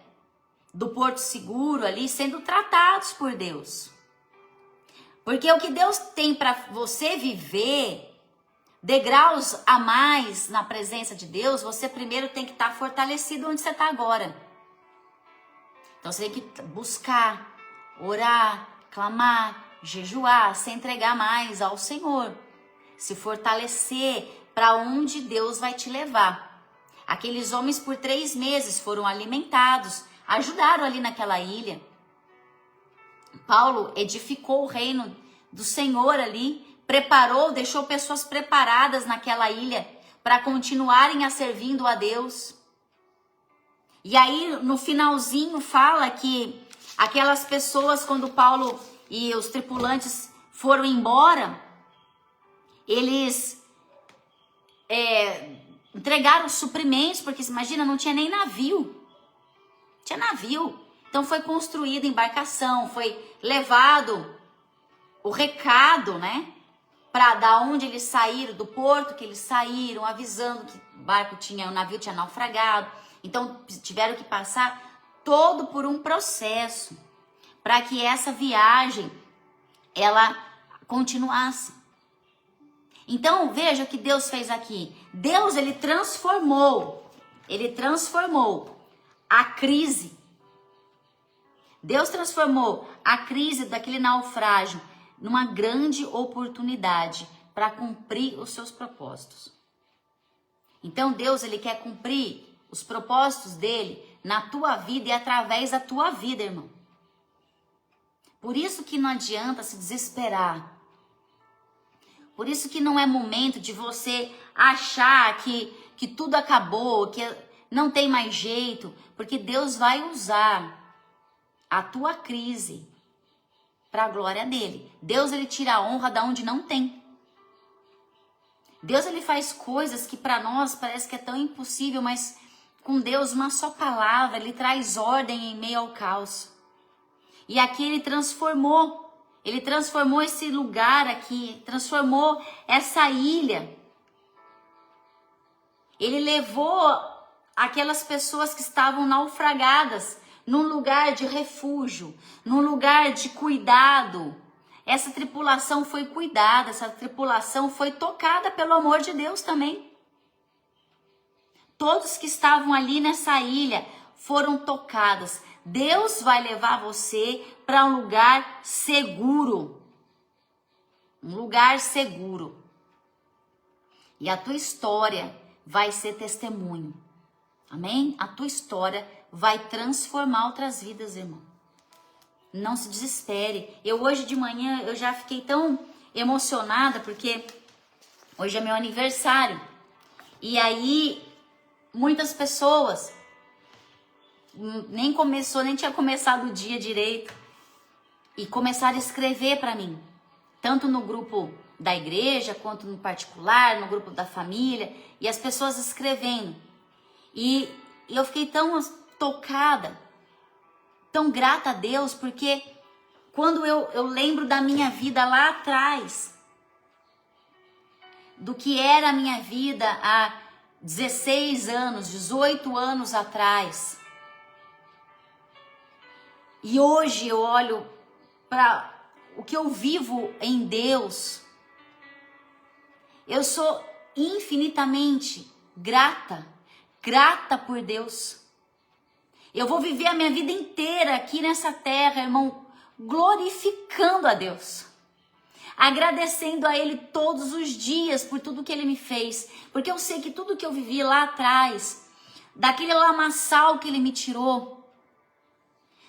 do Porto Seguro, ali sendo tratados por Deus. Porque o que Deus tem para você viver, degraus a mais na presença de Deus, você primeiro tem que estar fortalecido onde você está agora. Então você tem que buscar, orar, clamar, jejuar, se entregar mais ao Senhor, se fortalecer para onde Deus vai te levar. Aqueles homens por 3 meses foram alimentados, ajudaram ali naquela ilha. Paulo edificou o reino do Senhor ali, preparou, deixou pessoas preparadas naquela ilha para continuarem a servindo a Deus. E aí no finalzinho fala que aquelas pessoas, quando Paulo e os tripulantes foram embora, eles entregaram os suprimentos, porque imagina, não tinha nem navio. Tinha navio. Então foi construída embarcação, foi levado o recado, né? Para da onde eles saíram, do porto que eles saíram, avisando que o navio tinha naufragado. Então tiveram que passar todo por um processo para que essa viagem ela continuasse. Então veja o que Deus fez aqui. Deus ele transformou a crise. Deus transformou a crise daquele naufrágio numa grande oportunidade para cumprir os seus propósitos. Então Deus ele quer cumprir os propósitos dele na tua vida e através da tua vida, irmão. Por isso que não adianta se desesperar. Por isso que não é momento de você achar que tudo acabou, que não tem mais jeito, porque Deus vai usar a tua crise para a glória dele. Deus ele tira a honra da onde não tem. Deus ele faz coisas que para nós parece que é tão impossível, mas com Deus uma só palavra, ele traz ordem em meio ao caos. E aqui ele transformou esse lugar aqui, transformou essa ilha. Ele levou aquelas pessoas que estavam naufragadas num lugar de refúgio, num lugar de cuidado. Essa tripulação foi cuidada, essa tripulação foi tocada pelo amor de Deus também. Todos que estavam ali nessa ilha foram tocados. Deus vai levar você para um lugar seguro. Um lugar seguro. E a tua história vai ser testemunho. Amém? A tua história vai transformar outras vidas, irmão. Não se desespere. Eu hoje de manhã, eu já fiquei tão emocionada porque hoje é meu aniversário. E aí, muitas pessoas nem tinha começado o dia direito e começaram a escrever para mim, tanto no grupo da igreja quanto no particular, no grupo da família, e as pessoas escrevendo. E eu fiquei tão tocada, tão grata a Deus, porque quando eu lembro da minha vida lá atrás, do que era a minha vida há 16 anos, 18 anos atrás, e hoje eu olho para o que eu vivo em Deus, eu sou infinitamente grata por Deus. Eu vou viver a minha vida inteira aqui nessa terra, irmão, glorificando a Deus, agradecendo a Ele todos os dias por tudo que Ele me fez, porque eu sei que tudo que eu vivi lá atrás, daquele lamaçal que Ele me tirou,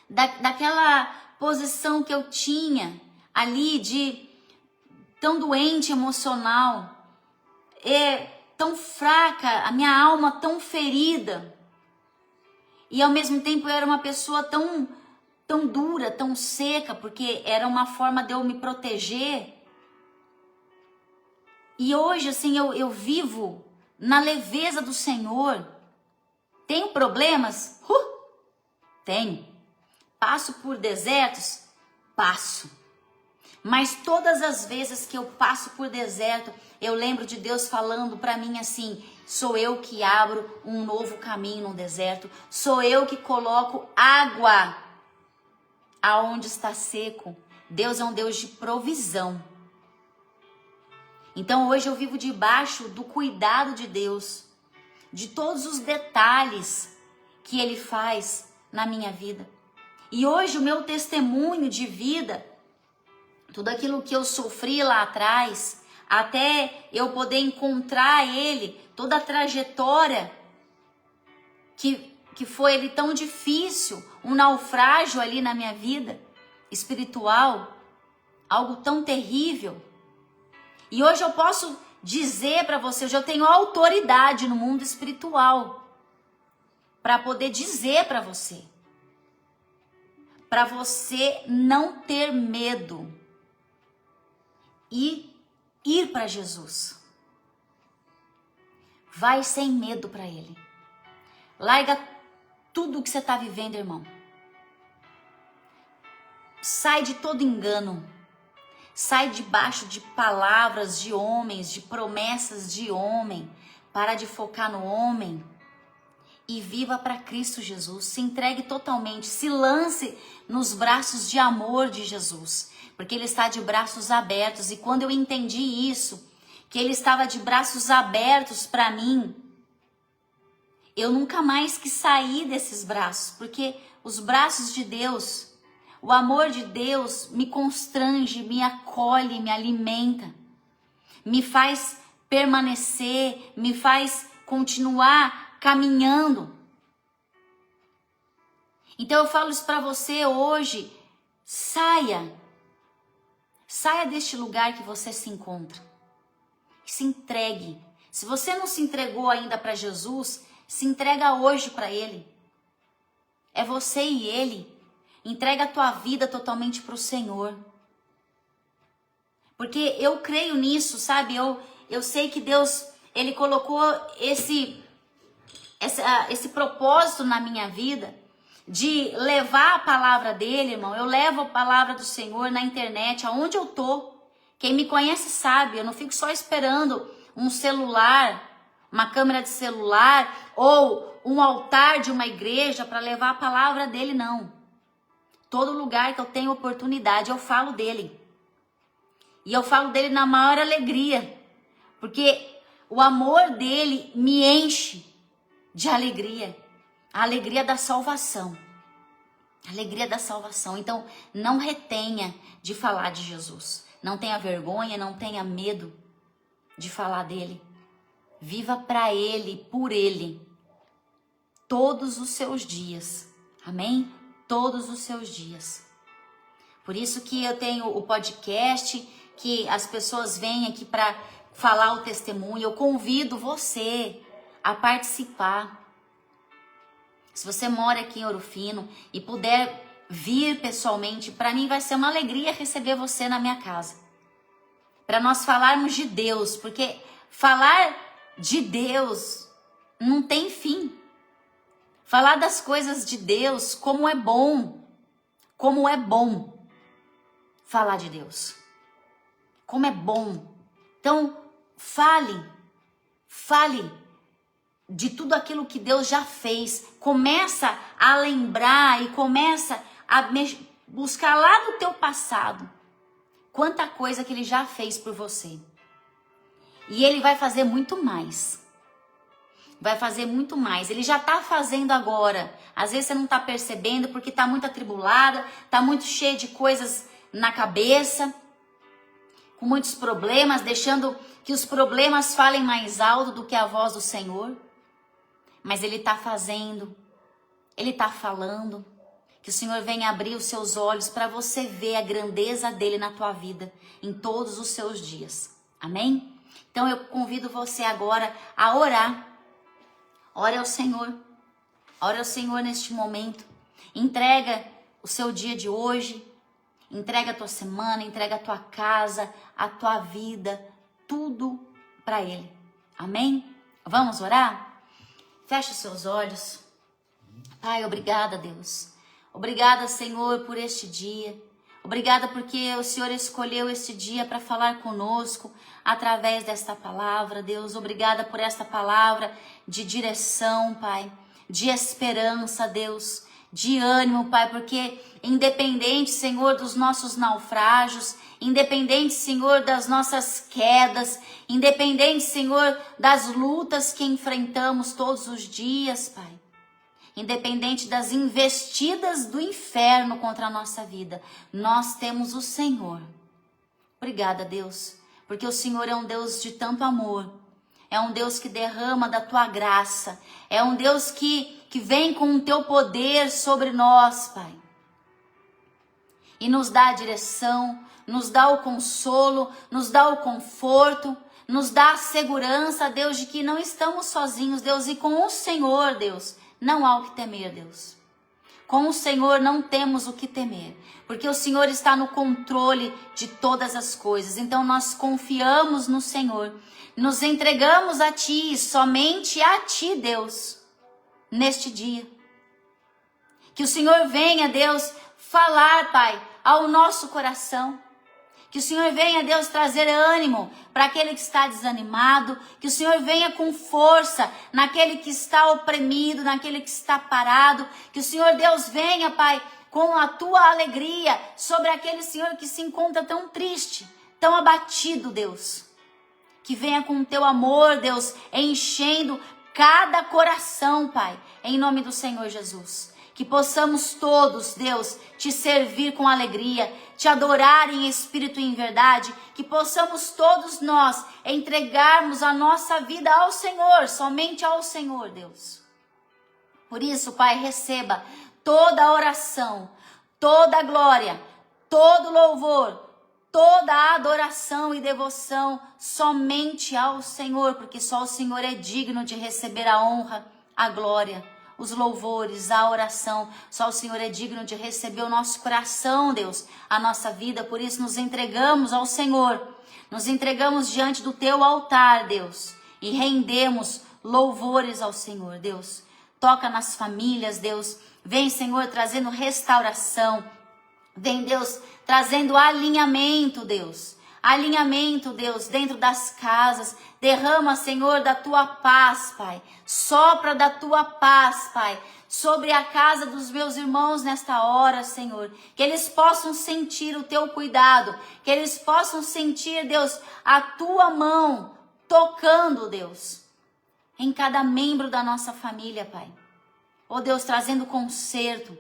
daquela posição que eu tinha ali de tão doente emocional, tão fraca, a minha alma tão ferida, e ao mesmo tempo eu era uma pessoa tão dura, tão seca, porque era uma forma de eu me proteger. E hoje, assim, eu vivo na leveza do Senhor. Tenho problemas? Tenho. Passo por desertos? Passo. Mas todas as vezes que eu passo por deserto, eu lembro de Deus falando para mim assim: sou eu que abro um novo caminho no deserto, sou eu que coloco água aonde está seco. Deus é um Deus de provisão. Então hoje eu vivo debaixo do cuidado de Deus, de todos os detalhes que Ele faz na minha vida. E hoje o meu testemunho de vida, tudo aquilo que eu sofri lá atrás, até eu poder encontrar Ele, toda a trajetória que foi ele tão difícil, um naufrágio ali na minha vida espiritual, algo tão terrível. E hoje eu posso dizer para você, hoje eu tenho autoridade no mundo espiritual para poder dizer para você não ter medo e ir para Jesus. Vai sem medo para Ele. Larga tudo que você está vivendo, irmão. Sai de todo engano. Sai debaixo de palavras de homens, de promessas de homem. Para de focar no homem e viva para Cristo Jesus. Se entregue totalmente, se lance nos braços de amor de Jesus, porque Ele está de braços abertos. E quando eu entendi isso, que Ele estava de braços abertos para mim, eu nunca mais quis sair desses braços, porque os braços de Deus, o amor de Deus me constrange, me acolhe, me alimenta, me faz permanecer, me faz continuar caminhando. Então eu falo isso para você hoje: saia deste lugar que você se encontra, se entregue. Se você não se entregou ainda para Jesus, se entrega hoje para Ele. É você e Ele. Entrega a tua vida totalmente para o Senhor. Porque eu creio nisso, sabe? Eu sei que Deus, Ele colocou esse propósito na minha vida de levar a palavra dele, irmão. Eu levo a palavra do Senhor na internet, aonde eu tô. Quem me conhece sabe, eu não fico só esperando um celular, uma câmera de celular ou um altar de uma igreja para levar a palavra dele, não. Todo lugar que eu tenho oportunidade, eu falo dele. E eu falo dele na maior alegria, porque o amor dele me enche de alegria. A alegria da salvação. A alegria da salvação. Então, não retenha de falar de Jesus. Não tenha vergonha, não tenha medo de falar dele. Viva para Ele, por Ele, todos os seus dias. Amém? Todos os seus dias. Por isso que eu tenho o podcast, que as pessoas vêm aqui para falar o testemunho. Eu convido você a participar. Se você mora aqui em Ouro Fino e puder vir pessoalmente, para mim vai ser uma alegria receber você na minha casa. Para nós falarmos de Deus, porque falar de Deus não tem fim. Falar das coisas de Deus, como é bom falar de Deus. Como é bom. Então, fale de tudo aquilo que Deus já fez. Começa a lembrar e começa a buscar lá no teu passado quanta coisa que Ele já fez por você. E Ele vai fazer muito mais. Vai fazer muito mais. Ele já está fazendo agora. Às vezes você não está percebendo porque está muito atribulada, está muito cheia de coisas na cabeça, com muitos problemas, deixando que os problemas falem mais alto do que a voz do Senhor. Mas Ele está fazendo, Ele está falando. Que o Senhor venha abrir os seus olhos para você ver a grandeza dEle na tua vida, em todos os seus dias. Amém? Então eu convido você agora a orar. Ore ao Senhor. Ore ao Senhor neste momento. Entrega o seu dia de hoje. Entrega a tua semana, entrega a tua casa, a tua vida, tudo para Ele. Amém? Vamos orar? Feche os seus olhos. Pai, obrigada, Deus. Obrigada, Senhor, por este dia. Obrigada porque o Senhor escolheu este dia para falar conosco através desta palavra, Deus. Obrigada por esta palavra de direção, Pai, de esperança, Deus, de ânimo, Pai, porque independente, Senhor, dos nossos naufrágios, independente, Senhor, das nossas quedas, independente, Senhor, das lutas que enfrentamos todos os dias, Pai, independente das investidas do inferno contra a nossa vida, nós temos o Senhor. Obrigada, Deus, porque o Senhor é um Deus de tanto amor, é um Deus que derrama da tua graça, é um Deus que vem com o teu poder sobre nós, Pai, e nos dá a direção, nos dá o consolo, nos dá o conforto, nos dá a segurança, Deus, de que não estamos sozinhos, Deus, e com o Senhor, Deus, não há o que temer, Deus. Com o Senhor não temos o que temer, porque o Senhor está no controle de todas as coisas. Então nós confiamos no Senhor, nos entregamos a Ti, somente a Ti, Deus, neste dia. Que o Senhor venha, Deus, falar, Pai, ao nosso coração. Que o Senhor venha, Deus, trazer ânimo para aquele que está desanimado. Que o Senhor venha com força naquele que está oprimido, naquele que está parado. Que o Senhor, Deus, venha, Pai, com a tua alegria sobre aquele Senhor que se encontra tão triste, tão abatido, Deus. Que venha com o teu amor, Deus, enchendo cada coração, Pai, em nome do Senhor Jesus. Que possamos todos, Deus, te servir com alegria, te adorar em espírito e em verdade, que possamos todos nós entregarmos a nossa vida ao Senhor, somente ao Senhor, Deus. Por isso, Pai, receba toda a oração, toda a glória, todo louvor, toda a adoração e devoção somente ao Senhor, porque só o Senhor é digno de receber a honra, a glória, os louvores, a oração. Só o Senhor é digno de receber o nosso coração, Deus, a nossa vida. Por isso nos entregamos ao Senhor, nos entregamos diante do teu altar, Deus, e rendemos louvores ao Senhor, Deus. Toca nas famílias, Deus. Vem, Senhor, trazendo restauração. Vem, Deus, trazendo alinhamento, Deus. Alinhamento, Deus, dentro das casas. Derrama, Senhor, da tua paz, Pai. Sopra da tua paz, Pai, sobre a casa dos meus irmãos nesta hora, Senhor. Que eles possam sentir o teu cuidado. Que eles possam sentir, Deus, a tua mão tocando, Deus, em cada membro da nossa família, Pai. Oh, Deus, trazendo conserto.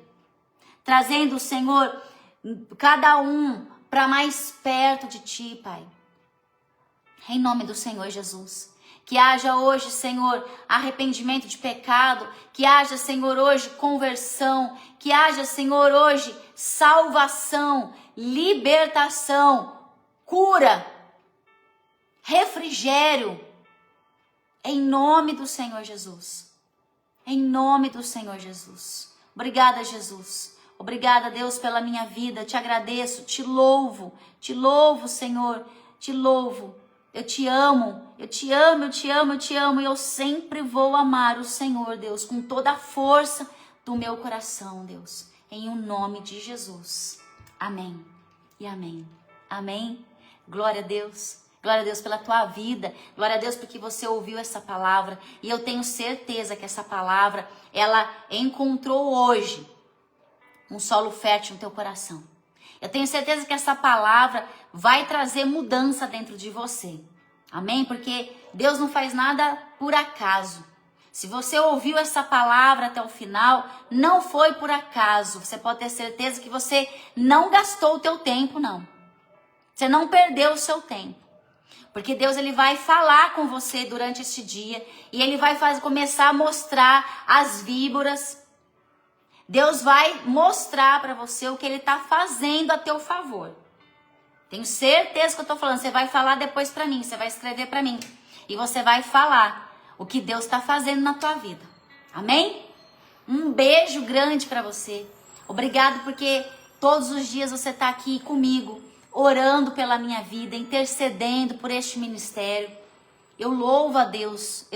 Trazendo, Senhor, cada um para mais perto de Ti, Pai. Em nome do Senhor Jesus. Que haja hoje, Senhor, arrependimento de pecado. Que haja, Senhor, hoje conversão. Que haja, Senhor, hoje salvação, libertação, cura, refrigério, em nome do Senhor Jesus. Em nome do Senhor Jesus. Obrigada, Jesus. Obrigada, Deus, pela minha vida. Te agradeço, te louvo, Senhor, te louvo. Eu te amo, eu te amo, eu te amo, eu te amo. E eu sempre vou amar o Senhor, Deus, com toda a força do meu coração, Deus. Em o nome de Jesus. Amém e amém. Amém. Glória a Deus. Glória a Deus pela tua vida. Glória a Deus porque você ouviu essa palavra. E eu tenho certeza que essa palavra, ela encontrou hoje um solo fértil no teu coração. Eu tenho certeza que essa palavra vai trazer mudança dentro de você. Amém? Porque Deus não faz nada por acaso. Se você ouviu essa palavra até o final, não foi por acaso. Você pode ter certeza que você não gastou o teu tempo, não. Você não perdeu o seu tempo. Porque Deus, ele vai falar com você durante este dia e ele vai começar a mostrar as víboras. Deus vai mostrar para você o que ele está fazendo a teu favor. Tenho certeza que eu estou falando. Você vai falar depois para mim, você vai escrever para mim. E você vai falar o que Deus está fazendo na tua vida. Amém? Um beijo grande para você. Obrigado porque todos os dias você está aqui comigo, orando pela minha vida, intercedendo por este ministério. Eu louvo a Deus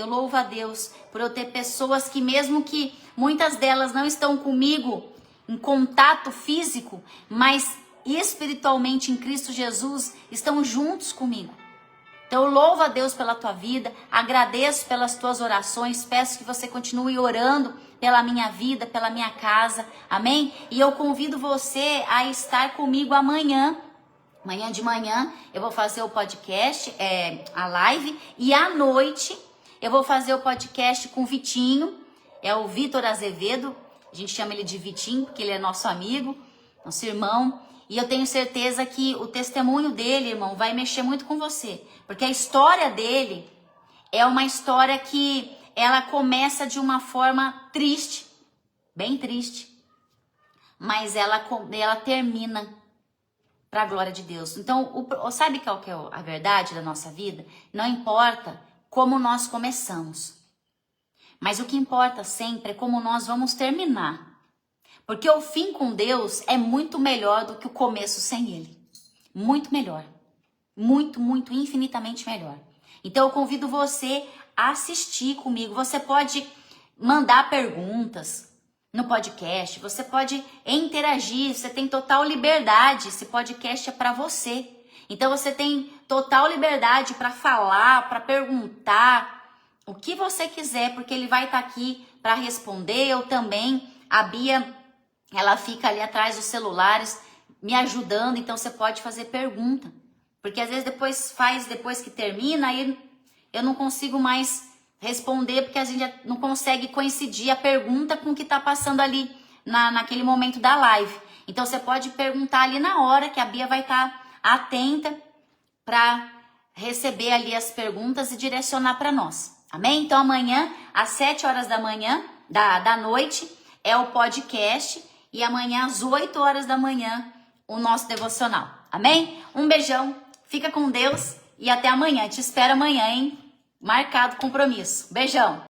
por eu ter pessoas que mesmo que muitas delas não estão comigo em contato físico, mas espiritualmente em Cristo Jesus, estão juntos comigo. Então eu louvo a Deus pela tua vida, agradeço pelas tuas orações, peço que você continue orando pela minha vida, pela minha casa, amém? E eu convido você a estar comigo amanhã. Amanhã de manhã eu vou fazer o podcast, a live, e à noite eu vou fazer o podcast com o Vitinho, é o Vitor Azevedo, a gente chama ele de Vitinho porque ele é nosso amigo, nosso irmão, e eu tenho certeza que o testemunho dele, irmão, vai mexer muito com você, porque a história dele é uma história que ela começa de uma forma triste, bem triste, mas ela termina para a glória de Deus. Então, sabe qual que é a verdade da nossa vida? Não importa como nós começamos, mas o que importa sempre é como nós vamos terminar. Porque o fim com Deus é muito melhor do que o começo sem Ele. Muito melhor. Muito, muito, infinitamente melhor. Então, eu convido você a assistir comigo. Você pode mandar perguntas no podcast, você pode interagir, você tem total liberdade, esse podcast é para você. Então você tem total liberdade para falar, para perguntar, o que você quiser, porque ele vai estar aqui para responder. Eu também, a Bia, ela fica ali atrás dos celulares me ajudando, então você pode fazer pergunta. Porque às vezes depois que termina, aí eu não consigo mais responder, porque a gente já não consegue coincidir a pergunta com o que está passando ali naquele momento da live. Então você pode perguntar ali na hora, que a Bia vai estar atenta para receber ali as perguntas e direcionar para nós. Amém? Então amanhã, às 7 horas da manhã, da noite, é o podcast, e amanhã às 8 horas da manhã, o nosso devocional. Amém? Um beijão, fica com Deus e até amanhã. Te espero amanhã, hein? Marcado compromisso. Beijão!